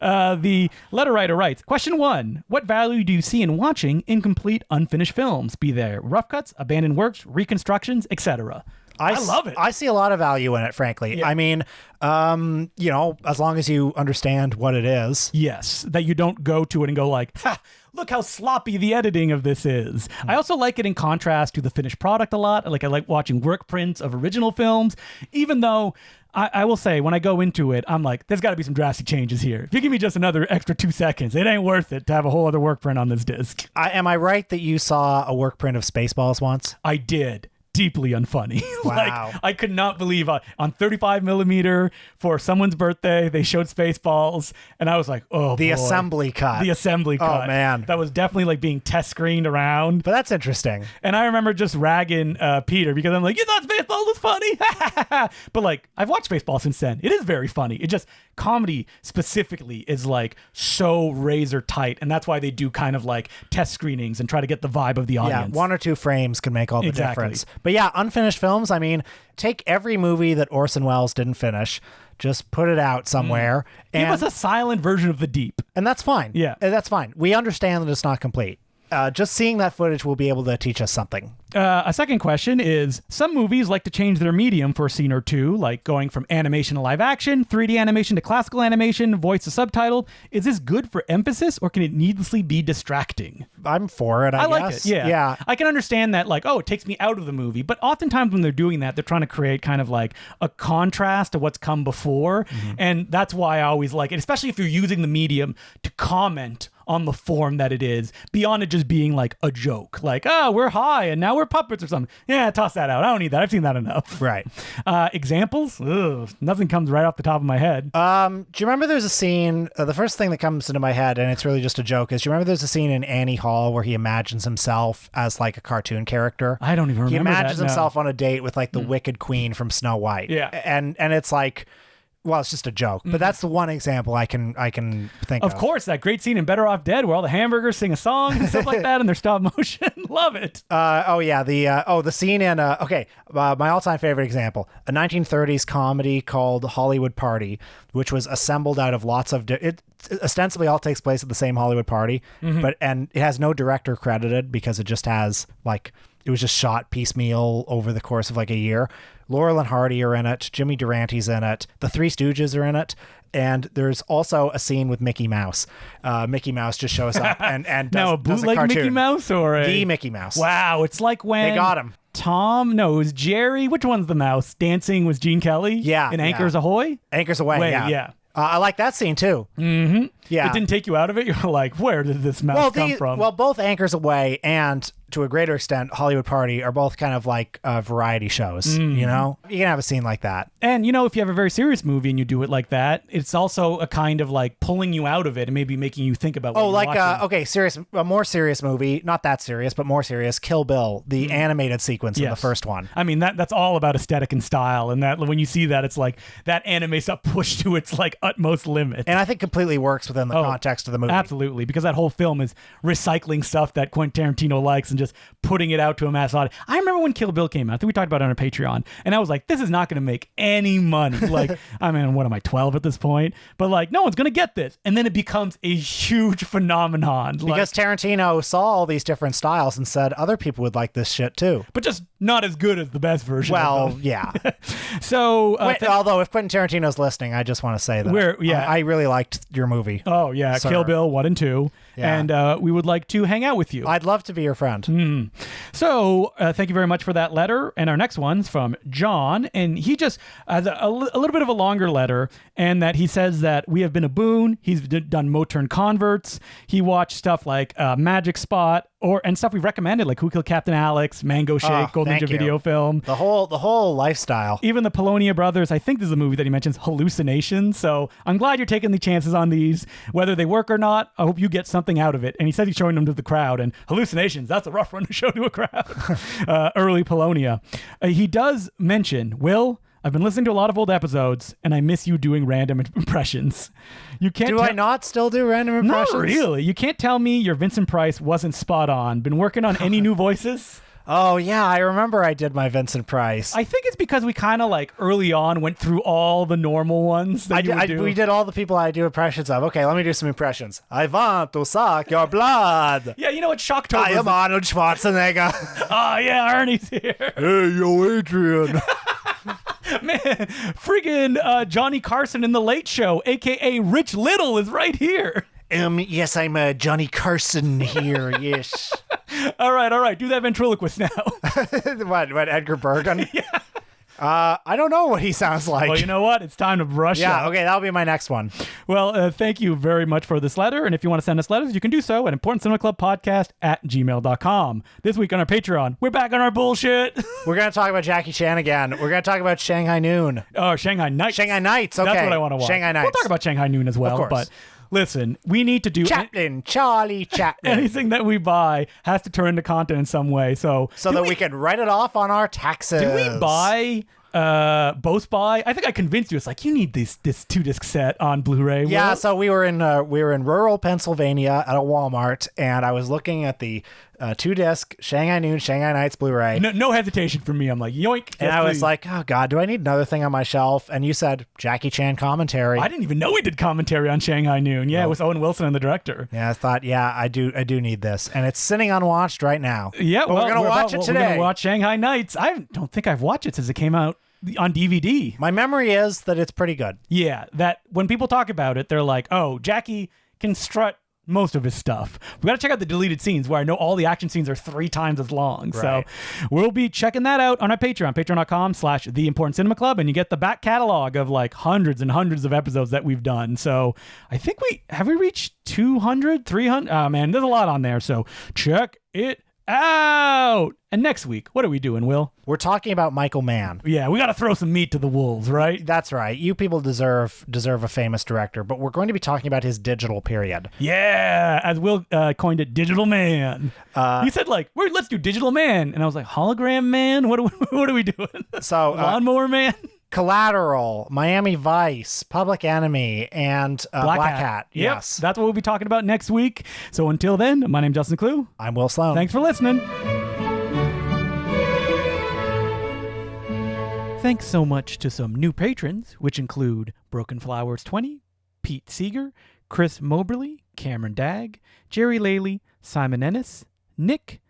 The letter writer writes, Question 1. What value do you see in watching incomplete, unfinished films? Be they rough cuts, abandoned works, reconstructions, etc.? I love it.
I see a lot of value in it, frankly. Yeah. I mean, you know, as long as you understand what it is.
Yes, that you don't go to it and go like, ha, look how sloppy the editing of this is. I also like it in contrast to the finished product a lot. Like I like watching work prints of original films, even though I will say when I go into it, I'm like, there's got to be some drastic changes here. If you give me just another extra 2 seconds, it ain't worth it to have a whole other work print on this disc.
Am I right that you saw a work print of Spaceballs once?
I did. Deeply unfunny.
Wow.
Like, I could not believe on 35 millimeter for someone's birthday, they showed Spaceballs, and I was like, oh,
the
boy.
assembly cut.
The assembly cut.
Oh, man.
That was definitely like being test screened around.
But that's interesting.
And I remember just ragging Peter because I'm like, you thought Spaceballs was funny? But like, I've watched Spaceballs since then. It is very funny. It just, comedy specifically is like so razor tight, and that's why they do kind of like test screenings and try to get the vibe of the audience.
Yeah, 1 or 2 frames can make all the difference. But yeah, unfinished films, I mean, take every movie that Orson Welles didn't finish, just put it out somewhere.
Give us a silent version of The Deep.
And that's fine.
Yeah.
That's fine. We understand that it's not complete. Just seeing that footage will be able to teach us something.
A second question is, some movies like to change their medium for a scene or two, like going from animation to live action, 3D animation to classical animation, voice to subtitle. Is this good for emphasis, or can it needlessly be distracting?
I'm for it, I guess.
like it, yeah. I can understand that, like, oh, it takes me out of the movie. But oftentimes when they're doing that, they're trying to create kind of like a contrast to what's come before. Mm-hmm. And that's why I always like it, especially if you're using the medium to comment on the form that it is, beyond it just being like a joke. Like, oh, we're high and now we're puppets or something. Yeah, toss that out. I don't need that. I've seen that enough.
Right.
Examples? Ugh, nothing comes right off the top of my head.
Do you remember there's a scene, the first thing that comes into my head, and it's really just a joke, is do you remember there's a scene in Annie Hall where he imagines himself as like a cartoon character?
I don't even remember
that. He imagines
that,
himself on a date with like the Wicked Queen from Snow White.
Yeah.
And it's like, well, it's just a joke, but that's the one example I can think of.
Of course, that great scene in Better Off Dead where all the hamburgers sing a song and stuff like that, and they're stop motion. Love it.
The scene in my all-time favorite example, a 1930s comedy called Hollywood Party, which was assembled out of lots of it ostensibly all takes place at the same Hollywood party, but it has no director credited because it just has like it was just shot piecemeal over the course of like a year. Laurel and Hardy are in it. Jimmy Durante's in it. The Three Stooges are in it. And there's also a scene with Mickey Mouse. Mickey Mouse just shows up and does,
now a
does a
bootleg
cartoon.
Mickey Mouse or
The Mickey Mouse.
Wow, it's like when
They got him.
No, it was Jerry. Which one's the mouse? Dancing with Gene Kelly?
Yeah,
In
yeah.
Anchors Ahoy?
Anchors Away, yeah. I like that scene too.
Mm-hmm.
Yeah.
It didn't take you out of it? You're like, where did this mouse come from?
Well, both Anchors Away and, to a greater extent, Hollywood Party are both kind of like variety shows, you know? You can have a scene like that.
And, you know, if you have a very serious movie and you do it like that, it's also a kind of like pulling you out of it and maybe making you think about what you're watching.
A more serious movie, not that serious, but more serious, Kill Bill, the animated sequence in the first one.
I mean, that's all about aesthetic and style. And that when you see that, it's like that anime stuff pushed to its like utmost limit.
And I think completely works within the context of the movie.
Absolutely, because that whole film is recycling stuff that Quentin Tarantino likes and just putting it out to a mass audience. I remember when Kill Bill came out. I think we talked about it on our Patreon, and I was like, this is not going to make any money. Like, I mean, what am I, 12 at this point? But like, no one's going to get this. And then it becomes a huge phenomenon.
Because Tarantino saw all these different styles and said other people would like this shit too.
But just not as good as the best version.
Well, yeah.
So,
although if Quentin Tarantino's listening, I just want to say that I really liked your movie.
Oh yeah, sir. Kill Bill 1 and 2, and we would like to hang out with you.
I'd love to be your friend.
So thank you very much for that letter. And our next one's from John, and he just has a little bit of a longer letter, and that he says that we have been a boon. He's done Moturn Converts. He watched stuff like Magic Spot and stuff we recommended, like Who Killed Captain Alex, Mango Shake, Golden Ninja Video Film.
The whole lifestyle.
Even the Polonia Brothers. I think this is a movie that he mentions, Hallucination. So I'm glad you're taking the chances on these, whether they work or not. I hope you get something out of it. And he said he's showing them to the crowd, and Hallucinations, that's a rough one to show to a crowd. Early Polonia. He does mention, Will, I've been listening to a lot of old episodes, and I miss you doing random impressions. You can't.
Do I not still do random impressions?
Not really. You can't tell me your Vincent Price wasn't spot on. Been working on any new voices?
Oh, yeah, I remember I did my Vincent Price.
I think it's because we kind of like early on went through all the normal ones that you would do.
We did all the people I do impressions of. Okay, let me do some impressions. I want to suck your blood.
Yeah, you know what? Shocktober.
I am Arnold Schwarzenegger.
Oh, yeah, Ernie's here.
Hey, yo, Adrian.
Man, friggin' Johnny Carson in The Late Show, a.k.a. Rich Little, is right here.
Yes, I'm Johnny Carson here, yes.
All right. Do that ventriloquist now.
What, Edgar Bergen?
Yeah.
I don't know what he sounds like.
Well, you know what? It's time to brush up.
Yeah, okay, that'll be my next one.
Well, thank you very much for this letter. And if you want to send us letters, you can do so at importantcinemaclubpodcast@gmail.com. This week on our Patreon, we're back on our bullshit.
We're going to talk about Jackie Chan again. We're going to talk about Shanghai Noon.
Oh, Shanghai Nights.
Shanghai Nights, okay.
That's what I want to watch.
Shanghai Nights.
We'll talk about Shanghai Noon as well.
Of course.
But listen, we need to do
Charlie Chaplin.
Anything that we buy has to turn into content in some way. So
that we can write it off on our taxes.
Did we buy both buy? I think I convinced you. It's like, you need this 2-disc set on Blu-ray.
Yeah,
Will?
so we were in rural Pennsylvania at a Walmart, and I was looking at the 2-disc Shanghai Noon, Shanghai Nights Blu-ray.
No hesitation from me. I'm like, yoink.
And I was like, oh God, do I need another thing on my shelf? And you said Jackie Chan commentary.
I didn't even know we did commentary on Shanghai Noon. Yeah, It was Owen Wilson and the director.
Yeah, I thought, I do need this, and it's sitting unwatched right now.
Yeah,
but we're gonna watch it today.
We're gonna watch Shanghai Nights. I don't think I've watched it since it came out on DVD.
My memory is that it's pretty good.
Yeah, that when people talk about it, they're like, oh, Jackie can strut most of his stuff. We got to check out the deleted scenes where I know all the action scenes are 3 times as long. Right. So we'll be checking that out on our Patreon, patreon.com/The Important Cinema Club, and you get the back catalog of like hundreds and hundreds of episodes that we've done. So I think we reached 200, 300. Oh man, there's a lot on there. So check it out. And next week, what are we doing, Will?
We're talking about Michael Mann.
Yeah, we got to throw some meat to the wolves, right?
That's right. You people deserve a famous director, but we're going to be talking about his digital period.
Yeah, as Will coined it, Digital Man. He said like, let's do Digital Man, and I was like, Hologram Man? What are we doing?
So
Lawnmower Man?
Collateral, Miami Vice, Public Enemy, and Black Hat.
Yep,
Yes.
that's what we'll be talking about next week. So until then, my name's Justin Clue.
I'm Will Sloan.
Thanks for listening. Thanks so much to some new patrons, which include Broken Flowers 20, Pete Seeger, Chris Moberly, Cameron Dagg, Jerry Laley, Simon Ennis, Nick,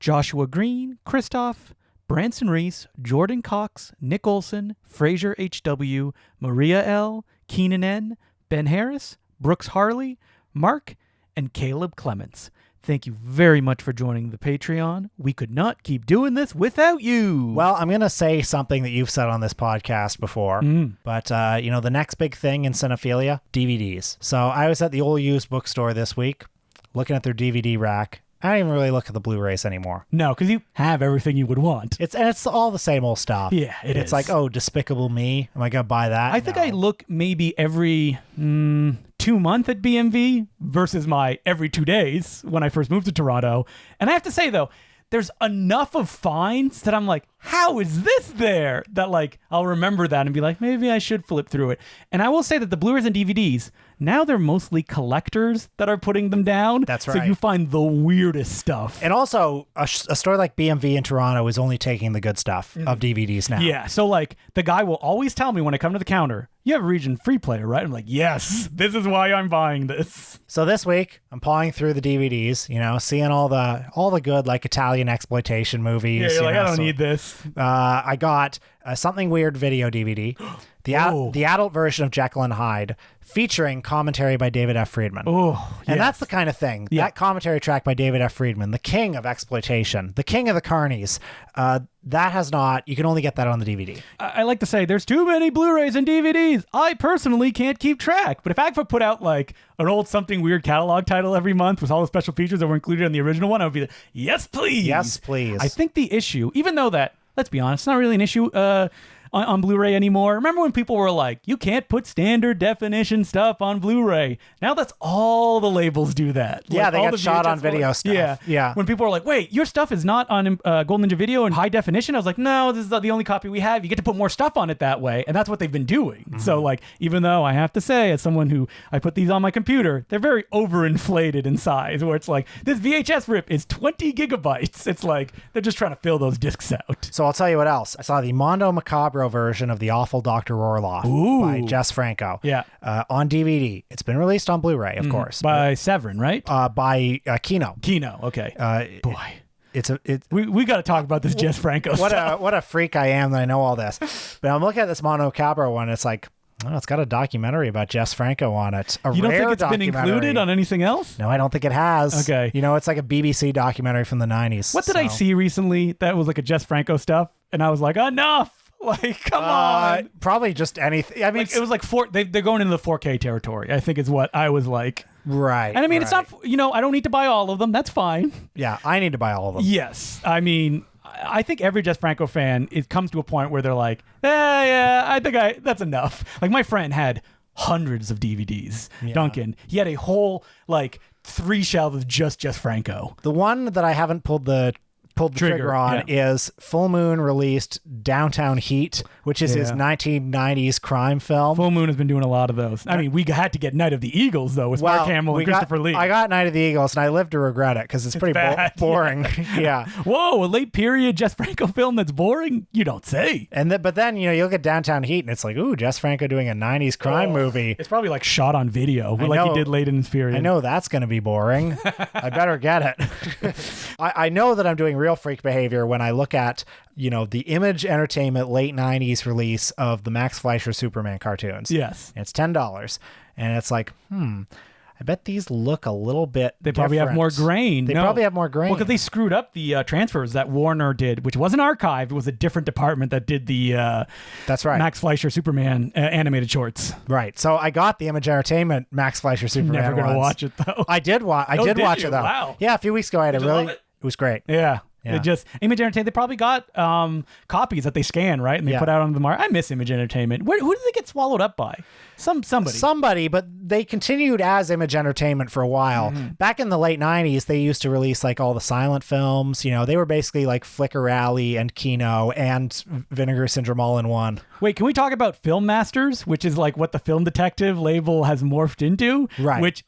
Joshua Green, Christoph, Branson Reese, Jordan Cox, Nick Olson, Fraser H.W., Maria L., Keenan N., Ben Harris, Brooks Harley, Mark, and Caleb Clements. Thank you very much for joining the Patreon. We could not keep doing this without you.
Well, I'm going to say something that you've said on this podcast before, but, the next big thing in cinephilia, DVDs. So I was at the old used bookstore this week, looking at their DVD rack. I don't even really look at the Blu-rays anymore.
No, because you have everything you would want.
It's all the same old stuff.
Yeah,
it's like, oh, Despicable Me. Am I going to buy that?
I think I look maybe every 2 months at BMV versus my every 2 days when I first moved to Toronto. And I have to say, though, there's enough of finds that I'm like, how is this there? That like, I'll remember that and be like, maybe I should flip through it. And I will say that the Blu-rays and DVDs, now they're mostly collectors that are putting them down.
That's right.
So you find the weirdest stuff.
And also, a store like BMV in Toronto is only taking the good stuff of DVDs now.
Yeah, so like, the guy will always tell me when I come to the counter, you have a region free player, right? I'm like, yes, this is why I'm buying this.
So this week, I'm pawing through the DVDs, seeing all the good, like, Italian exploitation movies.
Yeah, you're like, I don't need this.
I got Something Weird video DVD, the adult version of Jekyll and Hyde, featuring commentary by David F. Friedman.
Oh,
and that's the kind of thing.
Yeah.
That commentary track by David F. Friedman, the king of exploitation, the king of the carnies, you can only get that on the DVD.
I like to say there's too many Blu-rays and DVDs. I personally can't keep track. But if AGFA put out like an old Something Weird catalog title every month with all the special features that were included in the original one, I would be like, yes, please.
Yes, please.
I think the issue, even though that, let's be honest, it's not really an issue on Blu-ray anymore. Remember when people were like, you can't put standard definition stuff on Blu-ray? Now that's all the labels do that.
Yeah,
like,
they got shot on video stuff.
Yeah. When people are like, wait, your stuff is not on Golden Ninja Video in high definition? I was like, no, this is the only copy we have. You get to put more stuff on it that way. And that's what they've been doing. Mm-hmm. So like, even though I have to say, as someone who I put these on my computer, they're very overinflated in size, where it's like, this VHS rip is 20 gigabytes. It's like, they're just trying to fill those discs out.
So I'll tell you what else. I saw the Mondo Macabro version of The Awful Dr. Orloff by Jess Franco.
Yeah.
On DVD. It's been released on Blu-ray, of course.
By Severin, right?
By Kino.
Kino, okay. Boy. We got to talk about this Jess Franco stuff.
What a freak I am that I know all this. But I'm looking at this Mondo Macabro one. It's like, oh, it's got a documentary about Jess Franco on it.
You don't think it's been included on anything else?
No, I don't think it has.
Okay.
It's like a BBC documentary from the 90s.
What did I see recently that was like a Jess Franco stuff? And I was like, enough. Like, come on.
Probably just anything. I mean,
like, it was like they're going into the 4K territory, I think is what I was like.
Right.
And I mean, it's not, I don't need to buy all of them. That's fine.
Yeah, I need to buy all of them.
Yes. I mean, I think every Jess Franco fan, it comes to a point where they're like, I think that's enough. Like, my friend had hundreds of DVDs. Yeah. Duncan. He had a whole, 3 shelves of just Jess Franco.
The one that I haven't pulled the trigger on is Full Moon released Downtown Heat, which is his 1990s crime film.
Full Moon has been doing a lot of those. I mean, we had to get Night of the Eagles, though, with Mark Hamill and Christopher Lee.
I got Night of the Eagles, and I live to regret it, because it's pretty boring. Yeah.
Whoa, a late period Jess Franco film that's boring? You don't say.
But then, you look at Downtown Heat, and it's like, ooh, Jess Franco doing a 90s crime movie.
It's probably shot on video, like he did late in his period.
I know that's going to be boring. I better get it. I know that I'm doing real freak behavior when I look at, the Image Entertainment late 90s release of the Max Fleischer Superman cartoons.
Yes.
And it's $10. And it's like, I bet these look a little bit
They probably
different.
have more grain.
They probably have more grain.
Well, because they screwed up the transfers that Warner did, which wasn't archived. It was a different department that did the
That's right.
Max Fleischer Superman animated shorts.
Right. So I got the Image Entertainment Max Fleischer Superman
Never going to
ones.
watch it, though.
I did watch it, though.
Wow.
Yeah, a few weeks ago I had it was great.
Yeah.
Yeah.
Image Entertainment, they probably got copies that they scan, right? And they put out on the market. I miss Image Entertainment. Who did they get swallowed up by? Somebody,
but they continued as Image Entertainment for a while. Mm-hmm. Back in the late 90s, they used to release all the silent films. They were basically like Flicker Alley and Kino and Vinegar Syndrome all in one.
Wait, can we talk about Film Masters, which is what the Film Detective label has morphed into?
Right.
Which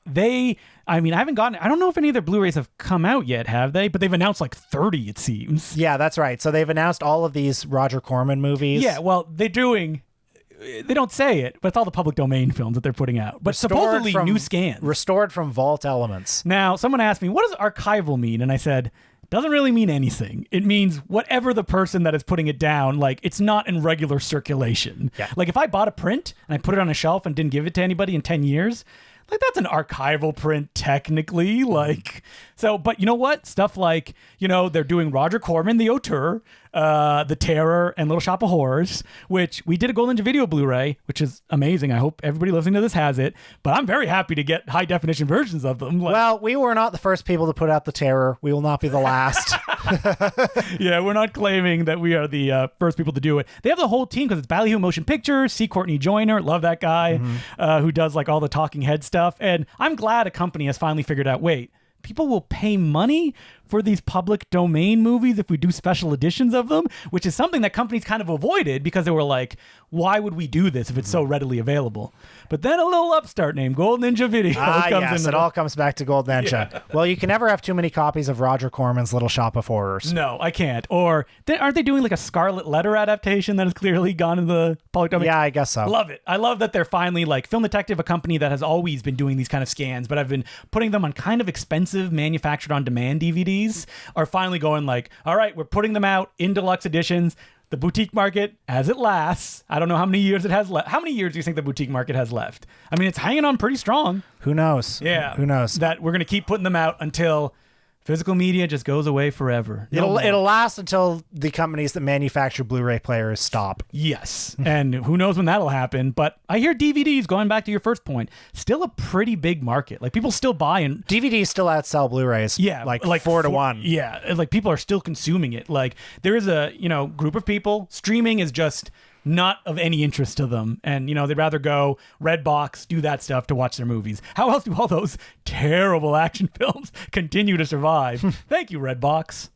I don't know if any of their Blu-rays have come out yet, have they? But they've announced 30, it seems.
Yeah, that's right. So they've announced all of these Roger Corman movies.
Yeah, well, they don't say it, but it's all the public domain films that they're putting out. But supposedly new scans.
Restored from Vault Elements.
Now, someone asked me, what does archival mean? And I said, doesn't really mean anything. It means whatever the person that is putting it down, like it's not in regular circulation.
Yeah.
Like if I bought a print and I put it on a shelf and didn't give it to anybody in 10 years, like that's an archival print technically. Like, so, but you know what? Stuff like, they're doing Roger Corman, The Auteur, The Terror, and Little Shop of Horrors, which we did a Gold Ninja Video Blu-ray, which is amazing. I hope everybody listening to this has it, but I'm very happy to get high definition versions of them. Like,
well, we were not the first people to put out The Terror. We will not be the last.
yeah, we're not claiming that we are the first people to do it. They have the whole team because it's Ballyhoo Motion Pictures, C. Courtney Joyner, love that guy, who does like all the talking head stuff. And I'm glad a company has finally figured out, wait, people will pay money for these public domain movies if we do special editions of them, which is something that companies kind of avoided because they were like, why would we do this if it's so readily available? But then a little upstart named Gold Ninja Video comes in.
It all comes back to Gold Ninja. Yeah. Well, you can never have too many copies of Roger Corman's Little Shop of Horrors.
No, I can't. Or aren't they doing like a Scarlet Letter adaptation that has clearly gone into the public domain?
Yeah, I guess so.
Love it. I love that they're finally like Film Detective, a company that has always been doing these kind of scans, but I've been putting them on kind of expensive manufactured on demand DVDs, are finally going like, all right, we're putting them out in deluxe editions. The boutique market, as it lasts, I don't know how many years it has left. How many years do you think the boutique market has left? I mean, it's hanging on pretty strong.
Who knows?
Yeah.
Who knows?
That we're going to keep putting them out until physical media just goes away forever.
It'll last until the companies that manufacture Blu-ray players stop.
Yes. And who knows when that'll happen. But I hear DVDs, going back to your first point, still a pretty big market. Like people still buy and
DVDs still outsell Blu-rays.
Yeah.
Like 4 to 1.
Yeah. Like people are still consuming it. Like there is a, group of people. Streaming is just not of any interest to them. And, they'd rather go Redbox, do that stuff to watch their movies. How else do all those terrible action films continue to survive? Thank you, Redbox.